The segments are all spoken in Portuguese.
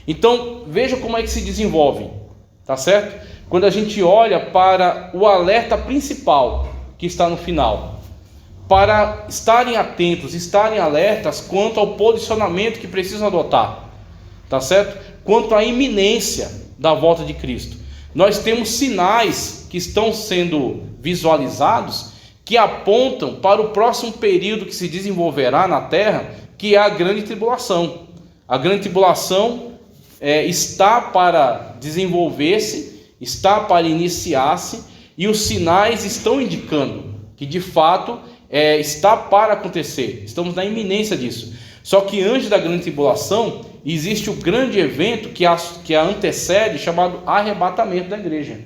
Então, veja como é que se desenvolvem, tá certo? Quando a gente olha para o alerta principal que está no final, para estarem atentos, estarem alertas quanto ao posicionamento que precisam adotar, tá certo? Quanto à iminência da volta de Cristo. Nós temos sinais que estão sendo visualizados que apontam para o próximo período que se desenvolverá na terra, que é a grande tribulação. A grande tribulação está para desenvolver-se, está para iniciar-se, e os sinais estão indicando que de fato está para acontecer. Estamos na iminência disso. Só que antes da grande tribulação existe o grande evento que a antecede, chamado arrebatamento da igreja.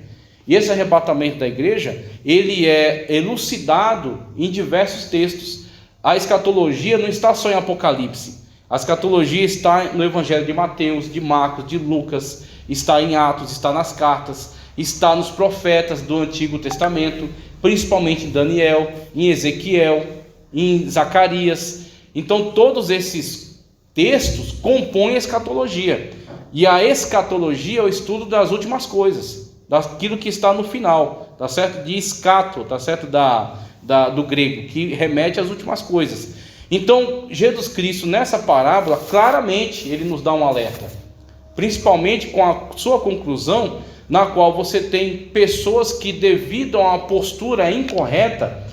E esse arrebatamento da igreja, ele é elucidado em diversos textos. A escatologia não está só em Apocalipse. A escatologia está no Evangelho de Mateus, de Marcos, de Lucas, está em Atos, está nas cartas, está nos profetas do Antigo Testamento, principalmente em Daniel, em Ezequiel, em Zacarias. Então todos esses textos compõem a escatologia. E a escatologia é o estudo das últimas coisas, daquilo que está no final, tá certo? De escato, tá certo? Do grego, que remete às últimas coisas. Então, Jesus Cristo, nessa parábola, claramente ele nos dá um alerta, principalmente com a sua conclusão, na qual você tem pessoas que, devido a uma postura incorreta,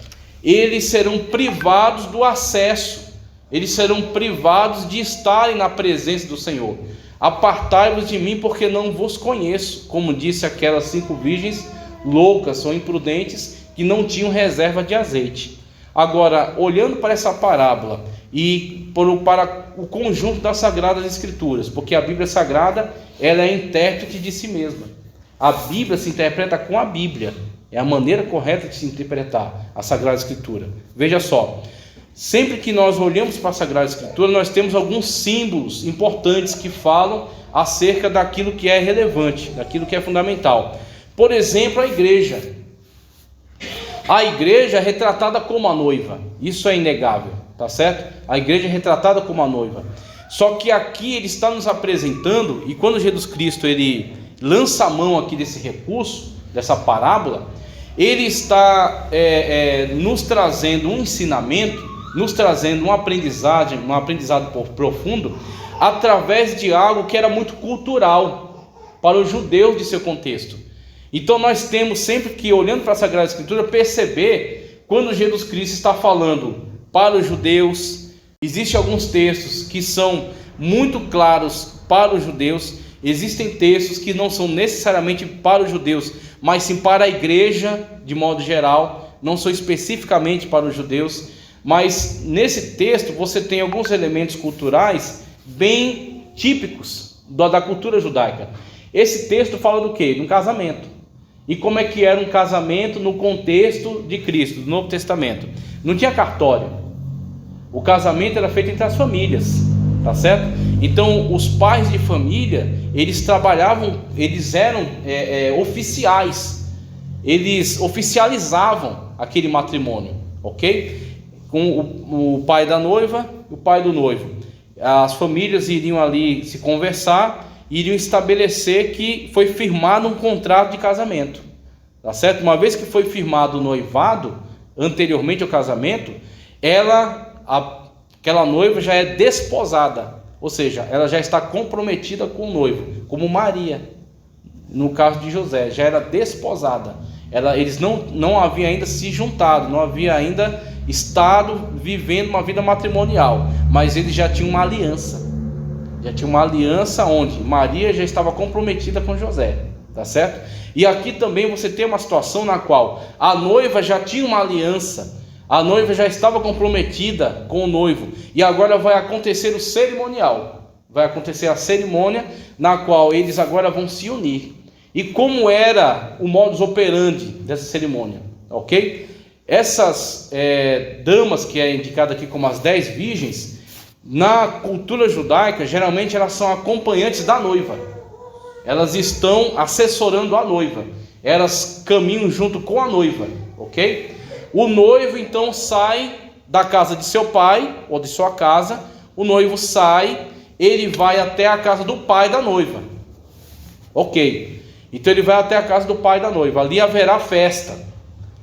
eles serão privados do acesso, eles serão privados de estarem na presença do Senhor. Apartai-vos de mim, porque não vos conheço, como disse aquelas 5 virgens loucas ou imprudentes que não tinham reserva de azeite. Agora, olhando para essa parábola e para o conjunto das Sagradas Escrituras, porque a Bíblia Sagrada ela é intérprete de si mesma. A Bíblia se interpreta com a Bíblia, é a maneira correta de se interpretar a Sagrada Escritura. Veja só, sempre que nós olhamos para a Sagrada Escritura, nós temos alguns símbolos importantes que falam acerca daquilo que é relevante, daquilo que é fundamental. Por exemplo, a igreja. A igreja é retratada como a noiva, isso é inegável, tá certo? A igreja é retratada como a noiva. Só que aqui ele está nos apresentando, e quando Jesus Cristo ele lança a mão aqui desse recurso, dessa parábola, ele está nos trazendo um ensinamento, nos trazendo uma aprendizagem, um aprendizado profundo, através de algo que era muito cultural para os judeus de seu contexto. Então nós temos sempre que, olhando para a Sagrada Escritura, perceber quando Jesus Cristo está falando para os judeus. Existem alguns textos que são muito claros para os judeus, existem textos que não são necessariamente para os judeus, mas sim para a igreja de modo geral, não são especificamente para os judeus. Mas nesse texto você tem alguns elementos culturais bem típicos da cultura judaica. Esse texto fala do quê? De um casamento. E como é que era um casamento no contexto de Cristo, do Novo Testamento? Não tinha cartório. O casamento era feito entre as famílias, tá certo? Então os pais de família, eles trabalhavam, eles eram oficiais. Eles oficializavam aquele matrimônio, ok? Com o pai da noiva e o pai do noivo. As famílias iriam ali se conversar, iriam estabelecer que foi firmado um contrato de casamento, tá certo? Uma vez que foi firmado o noivado, anteriormente ao casamento, aquela noiva já é desposada, ou seja, ela já está comprometida com o noivo, como Maria, no caso de José, já era desposada. Eles não haviam ainda se juntado, não havia ainda estado vivendo uma vida matrimonial, mas eles já tinham uma aliança. Já tinha uma aliança onde Maria já estava comprometida com José, tá certo? E aqui também você tem uma situação na qual a noiva já tinha uma aliança, a noiva já estava comprometida com o noivo, e agora vai acontecer o cerimonial, vai acontecer a cerimônia na qual eles agora vão se unir. E como era o modus operandi dessa cerimônia, ok? Essas damas que é indicada aqui como as 10 virgens, na cultura judaica, geralmente elas são acompanhantes da noiva. Elas estão assessorando a noiva. Elas caminham junto com a noiva, ok? O noivo então sai da casa de seu pai ou de sua casa. O noivo sai, ele vai até a casa do pai da noiva. Ok, então ele vai até a casa do pai da noiva. Ali haverá festa,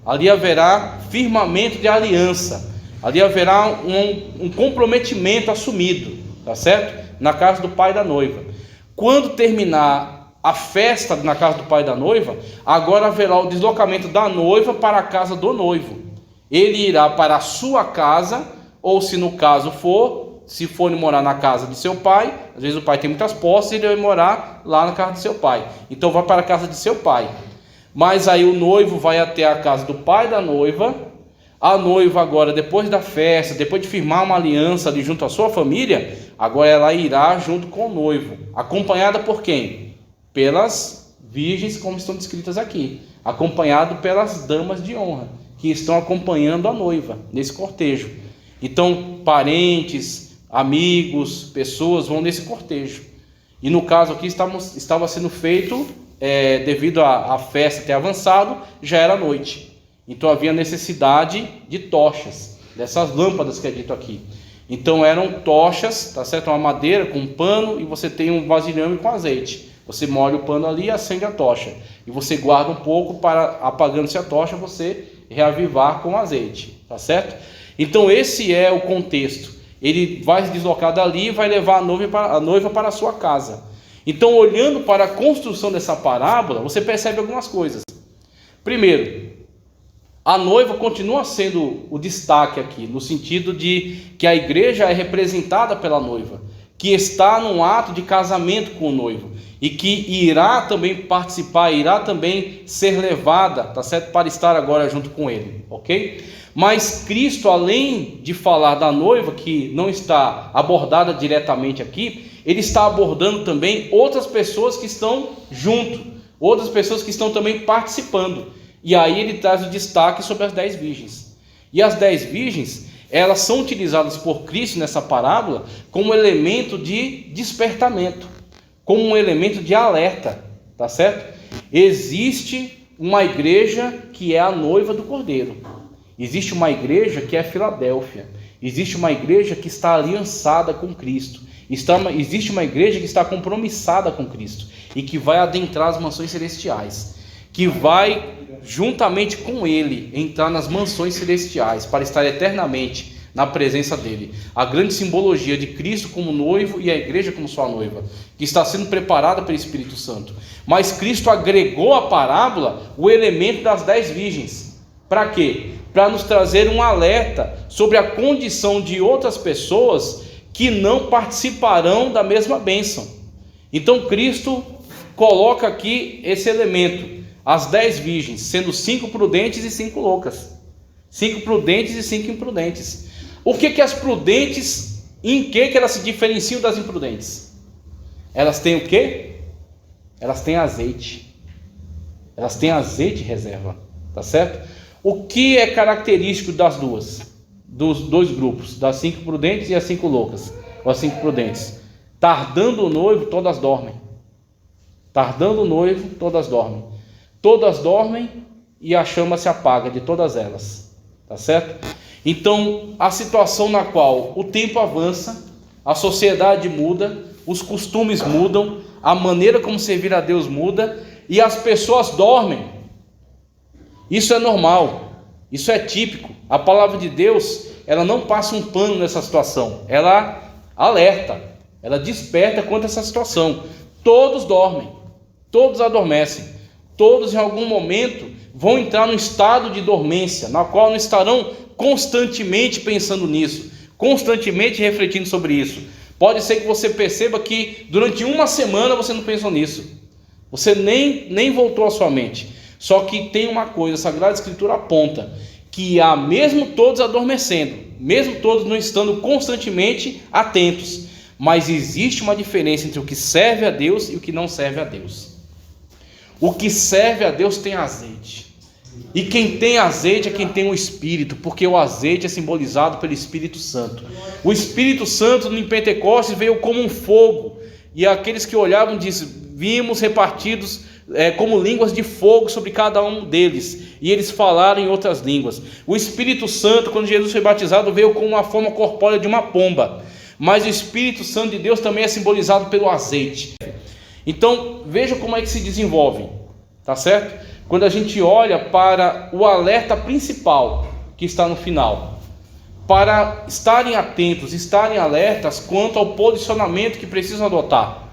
ali haverá firmamento de aliança, ali haverá um comprometimento assumido, tá certo? Na casa do pai da noiva. Quando terminar a festa na casa do pai da noiva, agora haverá o deslocamento da noiva para a casa do noivo. Ele irá para a sua casa, ou se no caso for, se for morar na casa de seu pai, às vezes o pai tem muitas posses, ele vai morar lá na casa de seu pai, então vai para a casa de seu pai. Mas aí o noivo vai até a casa do pai da noiva. A noiva agora, depois da festa, depois de firmar uma aliança ali junto à sua família, agora ela irá junto com o noivo, acompanhada por quem? Pelas virgens, como estão descritas aqui, acompanhado pelas damas de honra, que estão acompanhando a noiva nesse cortejo. Então, parentes, amigos, pessoas vão nesse cortejo. E no caso aqui estava sendo feito, devido à festa ter avançado, já era noite. Então havia necessidade de tochas, dessas lâmpadas que é dito aqui. Então eram tochas, tá certo? Uma madeira com um pano, e você tem um vasilhame com azeite. Você molha o pano ali e acende a tocha. E você guarda um pouco para, apagando-se a tocha, você reavivar com azeite, tá certo? Então esse é o contexto. Ele vai se deslocar dali e vai levar a noiva para a sua casa. Então, olhando para a construção dessa parábola, você percebe algumas coisas. Primeiro, a noiva continua sendo o destaque aqui, no sentido de que a igreja é representada pela noiva, que está num ato de casamento com o noivo, e que irá também participar, irá também ser levada, tá certo, para estar agora junto com ele, ok? Mas Cristo, além de falar da noiva, que não está abordada diretamente aqui, ele está abordando também outras pessoas que estão junto, outras pessoas que estão também participando. E aí ele traz o destaque sobre as 10 virgens. E as 10 virgens, elas são utilizadas por Cristo nessa parábola como elemento de despertamento, como um elemento de alerta, tá certo? Existe uma igreja que é a noiva do Cordeiro. Existe uma igreja que é Filadélfia. Existe uma igreja que está aliançada com Cristo. Existe uma igreja que está compromissada com Cristo e que vai adentrar as mansões celestiais, que vai juntamente com ele entrar nas mansões celestiais para estar eternamente na presença dele. A grande simbologia de Cristo como noivo e a igreja como sua noiva, que está sendo preparada pelo Espírito Santo. Mas Cristo agregou à parábola o elemento das 10 virgens. Para quê? Para nos trazer um alerta sobre a condição de outras pessoas que não participarão da mesma bênção. Então Cristo coloca aqui esse elemento, as 10 virgens, sendo 5 prudentes e 5 loucas, 5 prudentes e 5 imprudentes. O que as prudentes, em que elas se diferenciam das imprudentes? Elas têm o quê? Elas têm azeite. Elas têm azeite reserva, tá certo? O que é característico das duas, dos dois grupos, das 5 prudentes e as 5 loucas, ou as 5 prudentes? Tardando o noivo, todas dormem. Tardando o noivo, todas dormem. Todas dormem e a chama se apaga de todas elas, tá certo? Então, a situação na qual o tempo avança, a sociedade muda, os costumes mudam, a maneira como servir a Deus muda, e as pessoas dormem. Isso é normal, isso é típico. A palavra de Deus, ela não passa um pano nessa situação, ela alerta, ela desperta quanto a essa situação. Todos dormem, todos adormecem. Todos em algum momento vão entrar num estado de dormência, na qual não estarão constantemente pensando nisso, constantemente refletindo sobre isso. Pode ser que você perceba que durante uma semana você não pensou nisso, você nem voltou à sua mente. Só que tem uma coisa, a Sagrada Escritura aponta, que há, mesmo todos adormecendo, mesmo todos não estando constantemente atentos, mas existe uma diferença entre o que serve a Deus e o que não serve a Deus. O que serve a Deus tem azeite. E quem tem azeite é quem tem o Espírito, porque o azeite é simbolizado pelo Espírito Santo. O Espírito Santo em Pentecostes veio como um fogo, e aqueles que olhavam diziam: vimos repartidos como línguas de fogo sobre cada um deles, e eles falaram em outras línguas. O Espírito Santo, quando Jesus foi batizado, veio com uma forma corpórea de uma pomba. mas o Espírito Santo de Deus também é simbolizado pelo azeite. Então veja como é que se desenvolve, tá certo? Quando a gente olha para o alerta principal que está no final, para estarem atentos, estarem alertas quanto ao posicionamento que precisam adotar,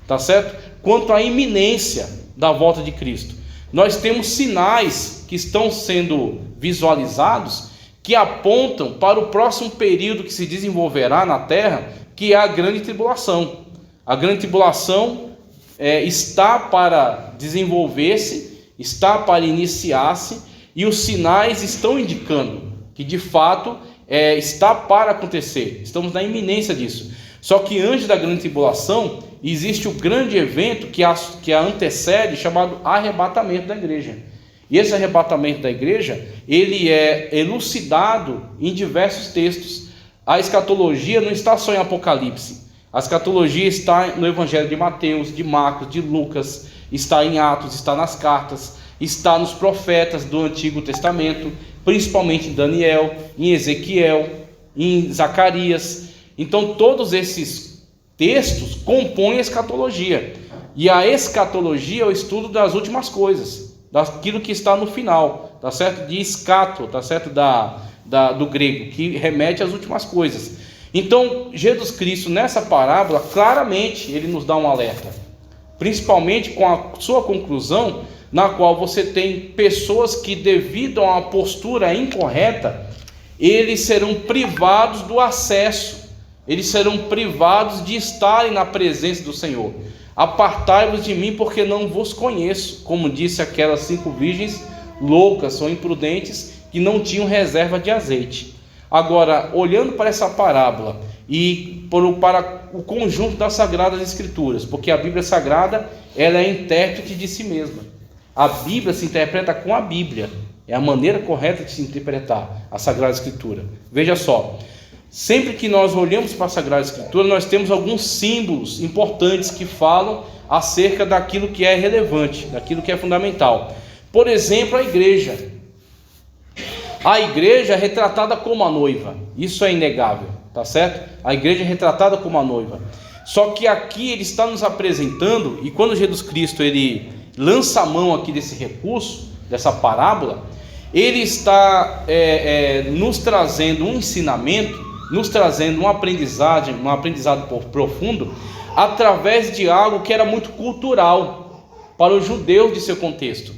tá certo? Quanto à iminência da volta de Cristo. Nós temos sinais que estão sendo visualizados que apontam para o próximo período que se desenvolverá na terra, que é a grande tribulação. A grande tribulação está para desenvolver-se, está para iniciar-se, e os sinais estão indicando que de fato está para acontecer. Estamos na iminência disso. Só que antes da grande tribulação existe o grande evento que a antecede, chamado arrebatamento da igreja. E esse arrebatamento da igreja, ele é elucidado em diversos textos. A escatologia não está só em Apocalipse. A escatologia está no Evangelho de Mateus, de Marcos, de Lucas, está em Atos, está nas cartas, está nos profetas do Antigo Testamento, principalmente em Daniel, em Ezequiel, em Zacarias. Então todos esses textos compõem a escatologia. E a escatologia é o estudo das últimas coisas, daquilo que está no final, tá certo? De escato, tá certo? Do grego, que remete às últimas coisas. Então Jesus Cristo nessa parábola, claramente ele nos dá um alerta, principalmente com a sua conclusão, na qual você tem pessoas que, devido a uma postura incorreta, eles serão privados do acesso, eles serão privados de estarem na presença do Senhor. Apartai-vos de mim, porque não vos conheço, como disse aquelas 5 virgens loucas ou imprudentes que não tinham reserva de azeite. Agora, olhando para essa parábola e para o conjunto das Sagradas Escrituras, porque a Bíblia Sagrada ela é intérprete de si mesma. A Bíblia se interpreta com a Bíblia. É a maneira correta de se interpretar a Sagrada Escritura. Veja só, sempre que nós olhamos para a Sagrada Escritura, nós temos alguns símbolos importantes que falam acerca daquilo que é relevante, daquilo que é fundamental. Por exemplo, a igreja. A igreja é retratada como a noiva. Isso é inegável, tá certo? A igreja é retratada como a noiva. Só que aqui ele está nos apresentando, e quando Jesus Cristo ele lança a mão aqui desse recurso, dessa parábola, ele está nos trazendo um ensinamento, nos trazendo uma aprendizagem, um aprendizado profundo, através de algo que era muito cultural para os judeus de seu contexto.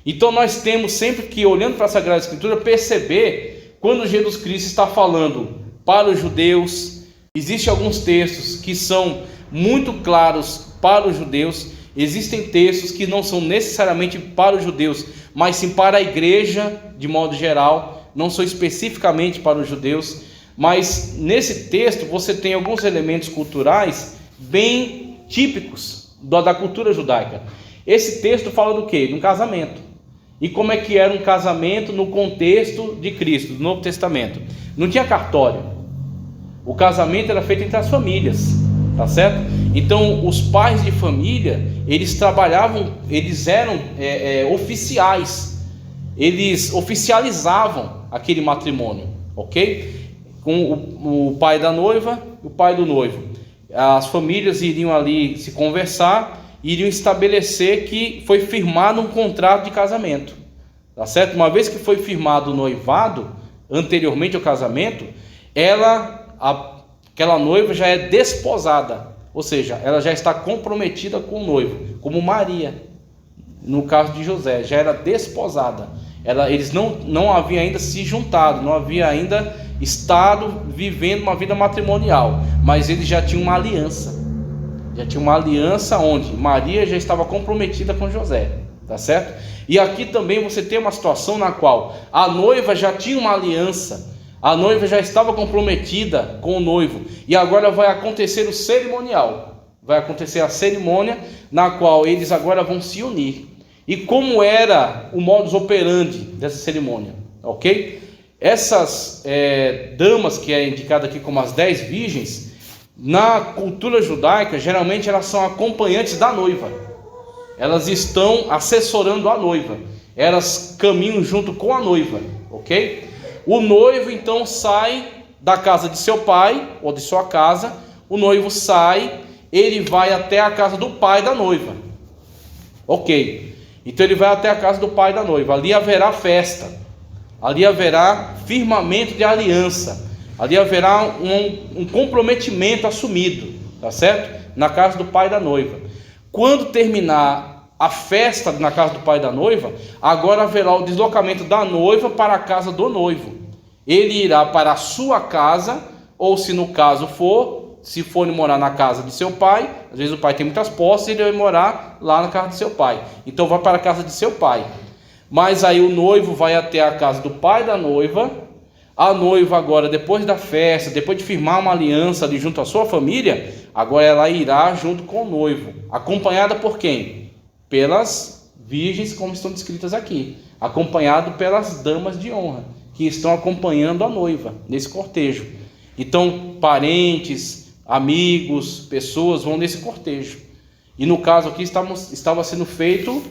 Então nós temos sempre que, olhando para a Sagrada Escritura, perceber quando Jesus Cristo está falando para os judeus. Existem alguns textos que são muito claros para os judeus. Existem textos que não são necessariamente para os judeus, mas sim para a igreja de modo geral, não são especificamente para os judeus. Mas nesse texto você tem alguns elementos culturais bem típicos da cultura judaica. Esse texto fala do quê? De um casamento. E como é que era um casamento no contexto de Cristo, do Novo Testamento? Não tinha cartório. O casamento era feito entre as famílias, tá certo? Então os pais de família, eles trabalhavam, eles eram oficiais, eles oficializavam aquele matrimônio, ok? Com o pai da noiva e o pai do noivo. As famílias iriam ali se conversar, iriam estabelecer que foi firmado um contrato de casamento, tá certo? Uma vez que foi firmado o noivado, anteriormente ao casamento, aquela noiva já é desposada, ou seja, ela já está comprometida com o noivo, como Maria, no caso de José, já era desposada. Eles não haviam ainda se juntado, não havia ainda estado vivendo uma vida matrimonial, mas eles já tinham uma aliança. Já tinha uma aliança onde Maria já estava comprometida com José, tá certo? E aqui também você tem uma situação na qual a noiva já tinha uma aliança, a noiva já estava comprometida com o noivo, e agora vai acontecer o cerimonial, vai acontecer a cerimônia na qual eles agora vão se unir. E como era o modus operandi dessa cerimônia, ok? Essas damas que é indicada aqui como as 10 virgens, na cultura judaica, geralmente elas são acompanhantes da noiva. Elas estão assessorando a noiva. Elas caminham junto com a noiva, ok? O noivo então sai da casa de seu pai, ou de sua casa, o noivo sai, ele vai até a casa do pai da noiva. Ok, então ele vai até a casa do pai da noiva, ali haverá festa, ali haverá firmamento de aliança, ali haverá um comprometimento assumido, tá certo? Na casa do pai da noiva. Quando terminar a festa na casa do pai da noiva, agora haverá o deslocamento da noiva para a casa do noivo. Ele irá para a sua casa, ou se no caso for, se for morar na casa de seu pai, às vezes o pai tem muitas posses, ele vai morar lá na casa de seu pai, então vai para a casa de seu pai. Mas aí o noivo vai até a casa do pai da noiva. A noiva agora, depois da festa, depois de firmar uma aliança ali junto à sua família, agora ela irá junto com o noivo, acompanhada por quem? Pelas virgens, como estão descritas aqui, acompanhado pelas damas de honra, que estão acompanhando a noiva nesse cortejo. Então, parentes, amigos, pessoas vão nesse cortejo. E no caso aqui estava sendo feito,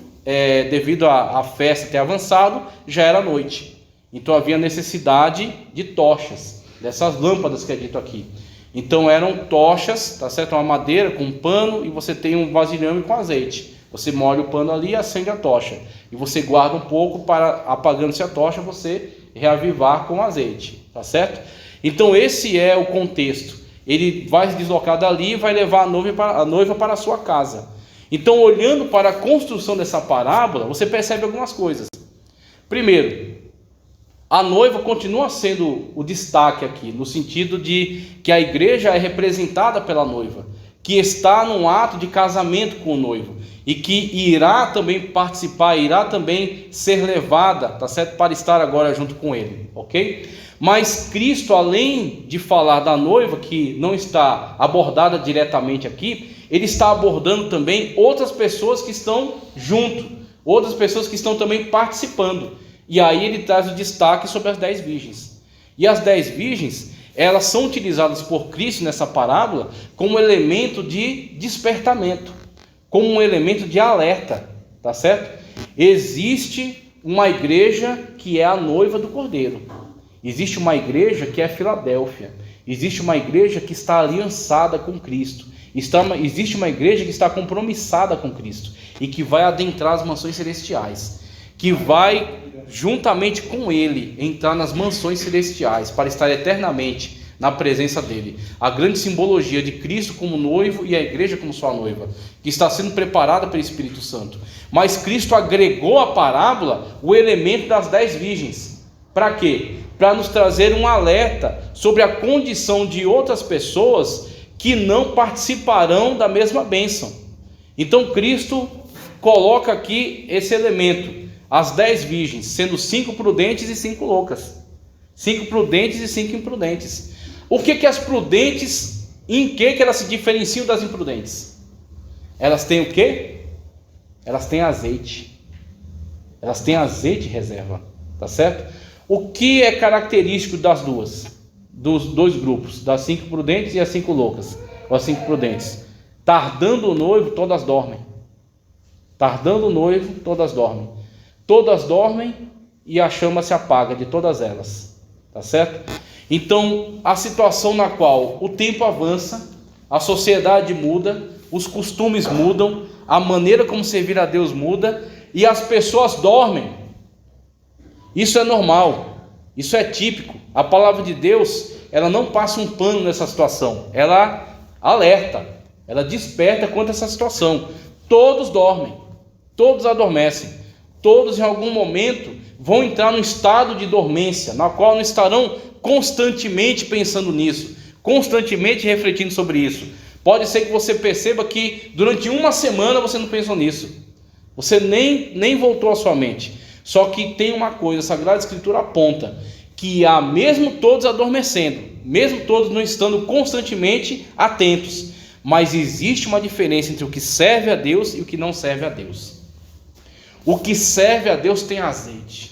devido à festa ter avançado, já era noite. Então havia necessidade de tochas, dessas lâmpadas que é dito aqui. Então eram tochas, tá certo? Uma madeira com um pano, e você tem um vasilhame com azeite. Você molha o pano ali e acende a tocha. E você guarda um pouco para, apagando-se a tocha, você reavivar com azeite, tá certo? Então esse é o contexto. Ele vai se deslocar dali e vai levar a noiva para a sua casa. Então, olhando para a construção dessa parábola, você percebe algumas coisas. Primeiro, a noiva continua sendo o destaque aqui, no sentido de que a igreja é representada pela noiva, que está num ato de casamento com o noivo, e que irá também participar, irá também ser levada, tá certo, para estar agora junto com ele, ok? Mas Cristo, além de falar da noiva, que não está abordada diretamente aqui, ele está abordando também outras pessoas que estão junto, outras pessoas que estão também participando. E aí ele traz o destaque sobre as 10 virgens. E as 10 virgens, elas são utilizadas por Cristo nessa parábola como elemento de despertamento, como um elemento de alerta, tá certo? Existe uma igreja que é a noiva do Cordeiro. Existe uma igreja que é Filadélfia. Existe uma igreja que está aliançada com Cristo. Existe uma igreja que está compromissada com Cristo e que vai adentrar as mansões celestiais, que vai juntamente com ele entrar nas mansões celestiais para estar eternamente na presença dele. A grande simbologia de Cristo como noivo e a igreja como sua noiva, que está sendo preparada pelo Espírito Santo. Mas Cristo agregou à parábola o elemento das 10 virgens. Para quê? Para nos trazer um alerta sobre a condição de outras pessoas que não participarão da mesma bênção. Então Cristo coloca aqui esse elemento, as 10 virgens, sendo 5 prudentes e 5 loucas, 5 prudentes e 5 imprudentes. O que as prudentes, em que elas se diferenciam das imprudentes? Elas têm o quê? Elas têm azeite. Elas têm azeite reserva, tá certo? O que é característico das duas, dos dois grupos, das 5 prudentes e as 5 loucas, ou as 5 prudentes? Tardando o noivo, todas dormem. Tardando o noivo, todas dormem. Todas dormem e a chama se apaga de todas elas, tá certo? Então, a situação na qual o tempo avança, a sociedade muda, os costumes mudam, a maneira como servir a Deus muda, e as pessoas dormem. Isso é normal, isso é típico. A palavra de Deus, ela não passa um pano nessa situação, ela alerta, ela desperta quanto a essa situação. Todos dormem, todos adormecem. Todos em algum momento vão entrar num estado de dormência, na qual não estarão constantemente pensando nisso, constantemente refletindo sobre isso. Pode ser que você perceba que durante uma semana você não pensou nisso, você nem voltou à sua mente. Só que tem uma coisa, a Sagrada Escritura aponta, que há, mesmo todos adormecendo, mesmo todos não estando constantemente atentos, mas existe uma diferença entre o que serve a Deus e o que não serve a Deus. O que serve a Deus tem azeite.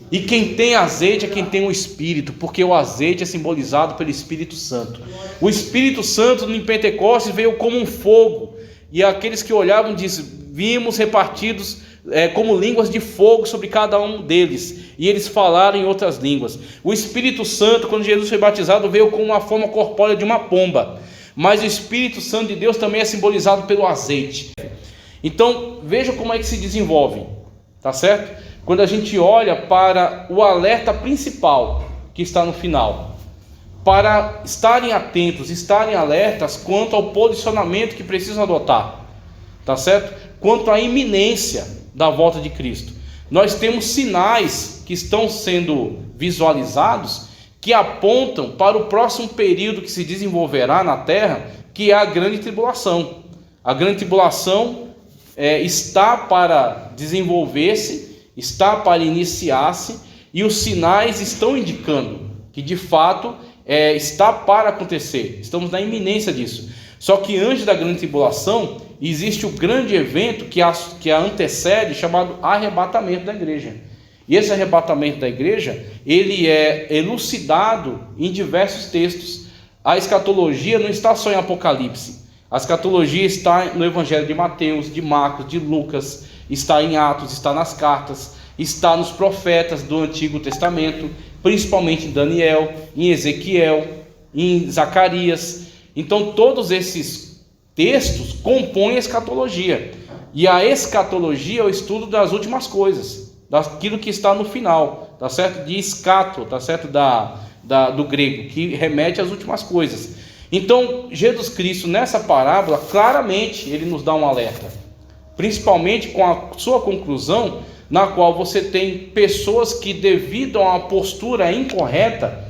E quem tem azeite é quem tem o Espírito, porque o azeite é simbolizado pelo Espírito Santo. O Espírito Santo em Pentecostes veio como um fogo, e aqueles que olhavam diziam: vimos repartidos como línguas de fogo sobre cada um deles, e eles falaram em outras línguas. O Espírito Santo, quando Jesus foi batizado, veio com uma forma corpórea de uma pomba, mas o Espírito Santo de Deus também é simbolizado pelo azeite. Então veja como é que se desenvolve, tá certo? Quando a gente olha para o alerta principal que está no final, para estarem atentos, estarem alertas quanto ao posicionamento que precisam adotar, tá certo? Quanto à iminência da volta de Cristo. Nós temos sinais que estão sendo visualizados que apontam para o próximo período que se desenvolverá na terra, que é a grande tribulação. A grande tribulação está para desenvolver-se, está para iniciar-se, e os sinais estão indicando que de fato está para acontecer. Estamos na iminência disso. Só que antes da grande tribulação existe o grande evento que a antecede, chamado arrebatamento da igreja. E esse arrebatamento da igreja, ele é elucidado em diversos textos. A escatologia não está só em Apocalipse. A escatologia está no Evangelho de Mateus, de Marcos, de Lucas, está em Atos, está nas cartas, está nos profetas do Antigo Testamento, principalmente em Daniel, em Ezequiel, em Zacarias. Então todos esses textos compõem a escatologia. E a escatologia é o estudo das últimas coisas, daquilo que está no final, tá certo? De escato, tá certo? Do grego, que remete às últimas coisas. Então Jesus Cristo, nessa parábola, claramente ele nos dá um alerta, principalmente com a sua conclusão, na qual você tem pessoas que, devido a uma postura incorreta,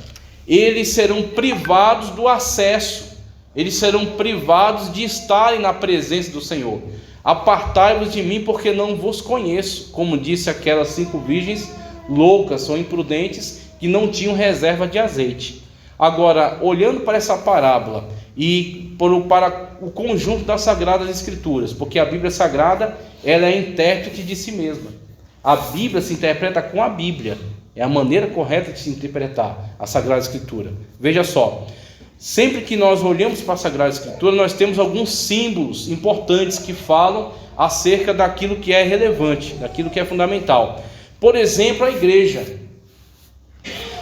eles serão privados do acesso, eles serão privados de estarem na presença do Senhor. Apartai-vos de mim, porque não vos conheço, como disse aquelas 5 virgens loucas ou imprudentes que não tinham reserva de azeite. Agora, olhando para essa parábola e para o conjunto das Sagradas Escrituras, porque a Bíblia Sagrada, ela é intérprete de si mesma. A Bíblia se interpreta com a Bíblia, é a maneira correta de se interpretar a Sagrada Escritura. Veja só, sempre que nós olhamos para a Sagrada Escritura, nós temos alguns símbolos importantes que falam acerca daquilo que é relevante, daquilo que é fundamental. Por exemplo, a igreja.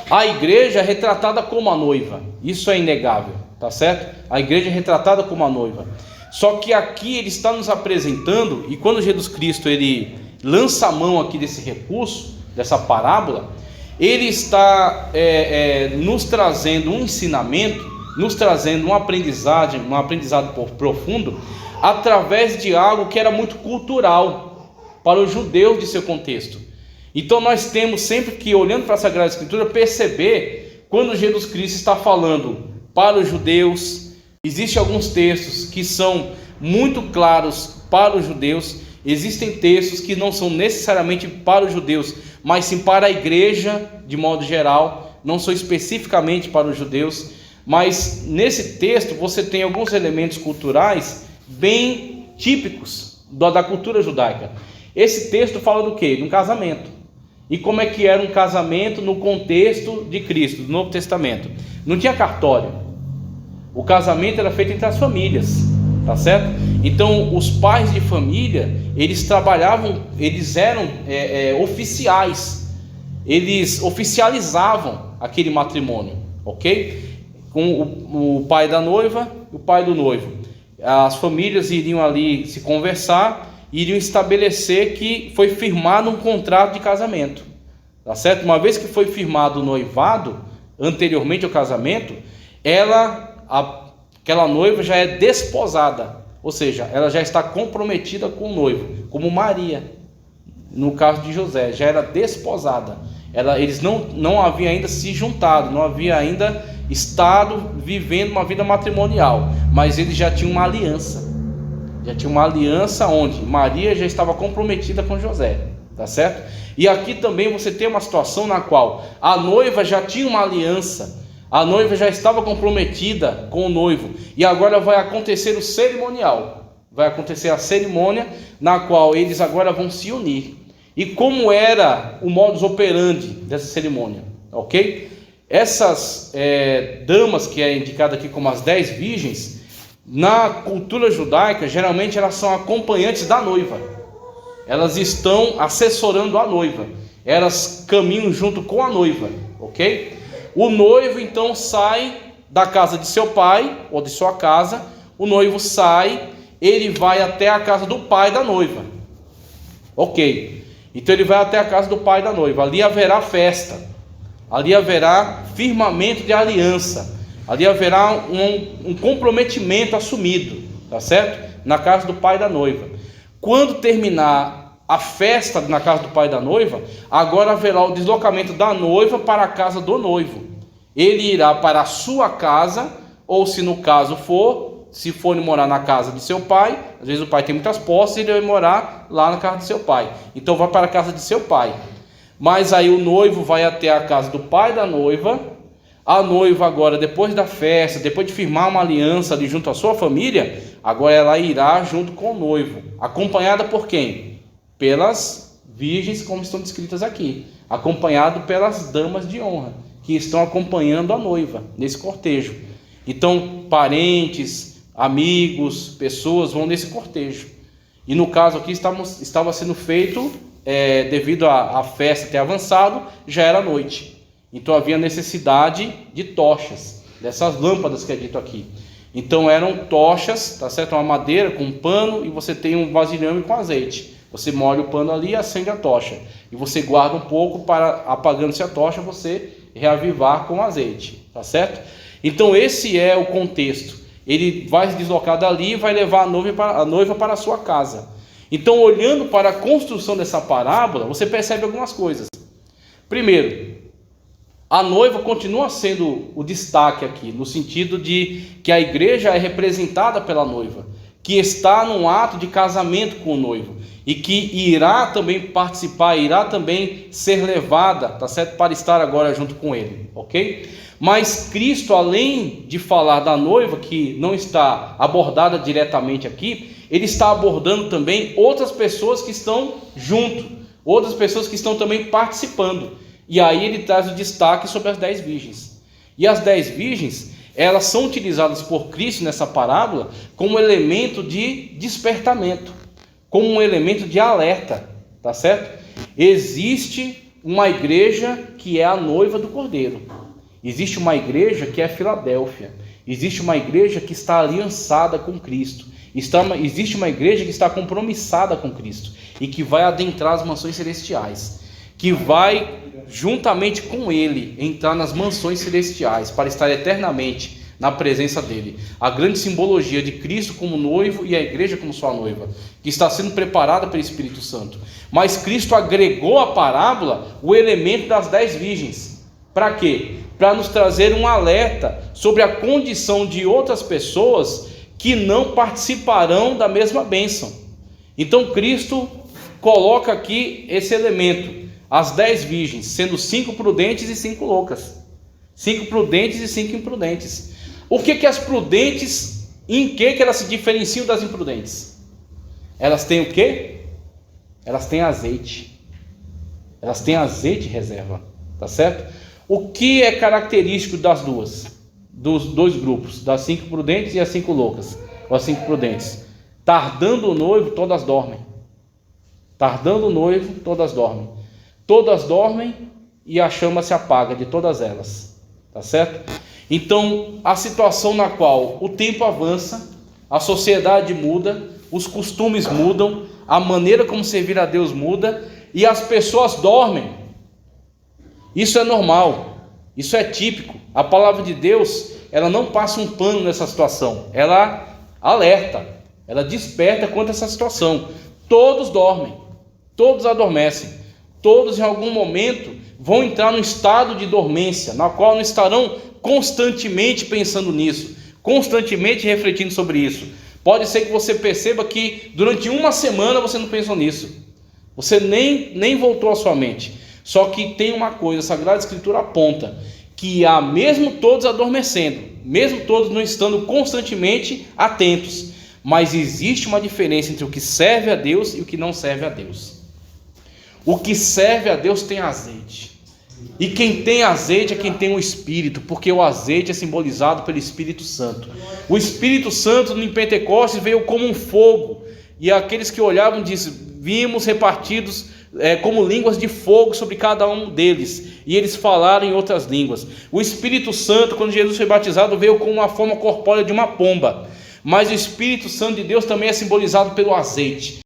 A igreja é retratada como a noiva, isso é inegável, tá certo? A igreja é retratada como a noiva. Só que aqui ele está nos apresentando, e quando Jesus Cristo ele lança a mão aqui desse recurso, dessa parábola, ele está nos trazendo um ensinamento, nos trazendo uma aprendizagem, um aprendizado profundo, através de algo que era muito cultural para os judeus de seu contexto. Então nós temos sempre que, olhando para a Sagrada Escritura, perceber quando Jesus Cristo está falando para os judeus. Existem alguns textos que são muito claros para os judeus, existem textos que não são necessariamente para os judeus, mas sim para a igreja de modo geral, não são especificamente para os judeus. Mas nesse texto você tem alguns elementos culturais bem típicos da cultura judaica. Esse texto fala do quê? De um casamento. E como é que era um casamento no contexto de Cristo, do Novo Testamento? Não tinha cartório. O casamento era feito entre as famílias, tá certo? Então os pais de família, eles trabalhavam, eles eram oficiais. Eles oficializavam aquele matrimônio, ok? Com o pai da noiva e o pai do noivo. As famílias iriam ali se conversar, iriam estabelecer que foi firmado um contrato de casamento, tá certo? Uma vez que foi firmado o noivado, anteriormente ao casamento, aquela noiva já é desposada, ou seja, ela já está comprometida com o noivo, como Maria, no caso de José, já era desposada. Eles não haviam ainda se juntado, não havia ainda estado vivendo uma vida matrimonial, mas eles já tinham uma aliança. Já tinha uma aliança onde Maria já estava comprometida com José, tá certo? E aqui também você tem uma situação na qual a noiva já tinha uma aliança, a noiva já estava comprometida com o noivo, e agora vai acontecer o cerimonial, vai acontecer a cerimônia na qual eles agora vão se unir. E como era o modus operandi dessa cerimônia, ok? Essas damas que é indicada aqui como as 10 virgens, Na cultura judaica, geralmente elas são acompanhantes da noiva. Elas estão assessorando a noiva. Elas caminham junto com a noiva, ok? O noivo então sai da casa de seu pai ou de sua casa. O noivo sai, ele vai até a casa do pai da noiva, ok? Então ele vai até a casa do pai da noiva. Ali haverá festa, ali haverá firmamento de aliança, ali haverá um comprometimento assumido, tá certo? Na casa do pai da noiva. Quando terminar a festa na casa do pai da noiva, agora haverá o deslocamento da noiva para a casa do noivo. Ele irá para a sua casa, ou se no caso se for morar na casa de seu pai, às vezes o pai tem muitas posses, ele vai morar lá na casa de seu pai. Então vai para a casa de seu pai. Mas aí o noivo vai até a casa do pai da noiva. A noiva agora, depois da festa, depois de firmar uma aliança ali junto à sua família, agora ela irá junto com o noivo, acompanhada por quem? Pelas virgens, como estão descritas aqui, acompanhado pelas damas de honra, que estão acompanhando a noiva nesse cortejo. Então parentes, amigos, pessoas vão nesse cortejo. E no caso aqui estava sendo feito, devido à festa ter avançado, já era noite. Então havia necessidade de tochas, dessas lâmpadas que é dito aqui. Então eram tochas, tá certo? Uma madeira com um pano, e você tem um vasilhame com azeite. Você molha o pano ali e acende a tocha. E você guarda um pouco para, apagando-se a tocha, você reavivar com azeite, tá certo? Então esse é o contexto. Ele vai se deslocar dali e vai levar a noiva para a sua casa. Então, olhando para a construção dessa parábola, você percebe algumas coisas. Primeiro, a noiva continua sendo o destaque aqui, no sentido de que a igreja é representada pela noiva, que está num ato de casamento com o noivo, e que irá também participar, irá também ser levada, tá certo, para estar agora junto com ele, ok? Mas Cristo, além de falar da noiva, que não está abordada diretamente aqui, ele está abordando também outras pessoas que estão junto, outras pessoas que estão também participando. E aí ele traz o destaque sobre as 10 virgens. E as 10 virgens, elas são utilizadas por Cristo nessa parábola como elemento de despertamento, como um elemento de alerta, tá certo? Existe uma igreja que é a noiva do Cordeiro. Existe uma igreja que é Filadélfia. Existe uma igreja que está aliançada com Cristo. Existe uma igreja que está compromissada com Cristo e que vai adentrar as mansões celestiais, que vai juntamente com ele entrar nas mansões celestiais para estar eternamente na presença dele. A grande simbologia de Cristo como noivo e a igreja como sua noiva, que está sendo preparada pelo Espírito Santo. Mas Cristo agregou à parábola o elemento das 10 virgens. Para quê? Para nos trazer um alerta sobre a condição de outras pessoas que não participarão da mesma bênção. Então Cristo coloca aqui esse elemento. As 10 virgens, sendo 5 prudentes e 5 loucas. 5 prudentes e 5 imprudentes. O que as prudentes, em que elas se diferenciam das imprudentes? Elas têm o quê? Elas têm azeite. Elas têm azeite reserva, tá certo? O que é característico das duas? Dos dois grupos, das 5 prudentes e as 5 loucas, ou as 5 prudentes. Tardando o noivo, todas dormem. Tardando o noivo, todas dormem. Todas dormem e a chama se apaga de todas elas, tá certo? Então, a situação na qual o tempo avança, a sociedade muda, os costumes mudam, a maneira como servir a Deus muda, e as pessoas dormem. Isso é normal, isso é típico. A palavra de Deus, ela não passa um pano nessa situação, ela alerta, ela desperta quanto a essa situação. Todos dormem, todos adormecem. Todos em algum momento vão entrar num estado de dormência, na qual não estarão constantemente pensando nisso, constantemente refletindo sobre isso. Pode ser que você perceba que durante uma semana você não pensou nisso, você nem voltou à sua mente. Só que tem uma coisa, a Sagrada Escritura aponta, que há, mesmo todos adormecendo, mesmo todos não estando constantemente atentos, mas existe uma diferença entre o que serve a Deus e o que não serve a Deus. O que serve a Deus tem azeite. E quem tem azeite é quem tem o Espírito, porque o azeite é simbolizado pelo Espírito Santo. O Espírito Santo em Pentecostes veio como um fogo, e aqueles que olhavam diziam: vimos repartidos como línguas de fogo sobre cada um deles, e eles falaram em outras línguas. O Espírito Santo, quando Jesus foi batizado, veio com uma forma corpórea de uma pomba, mas o Espírito Santo de Deus também é simbolizado pelo azeite.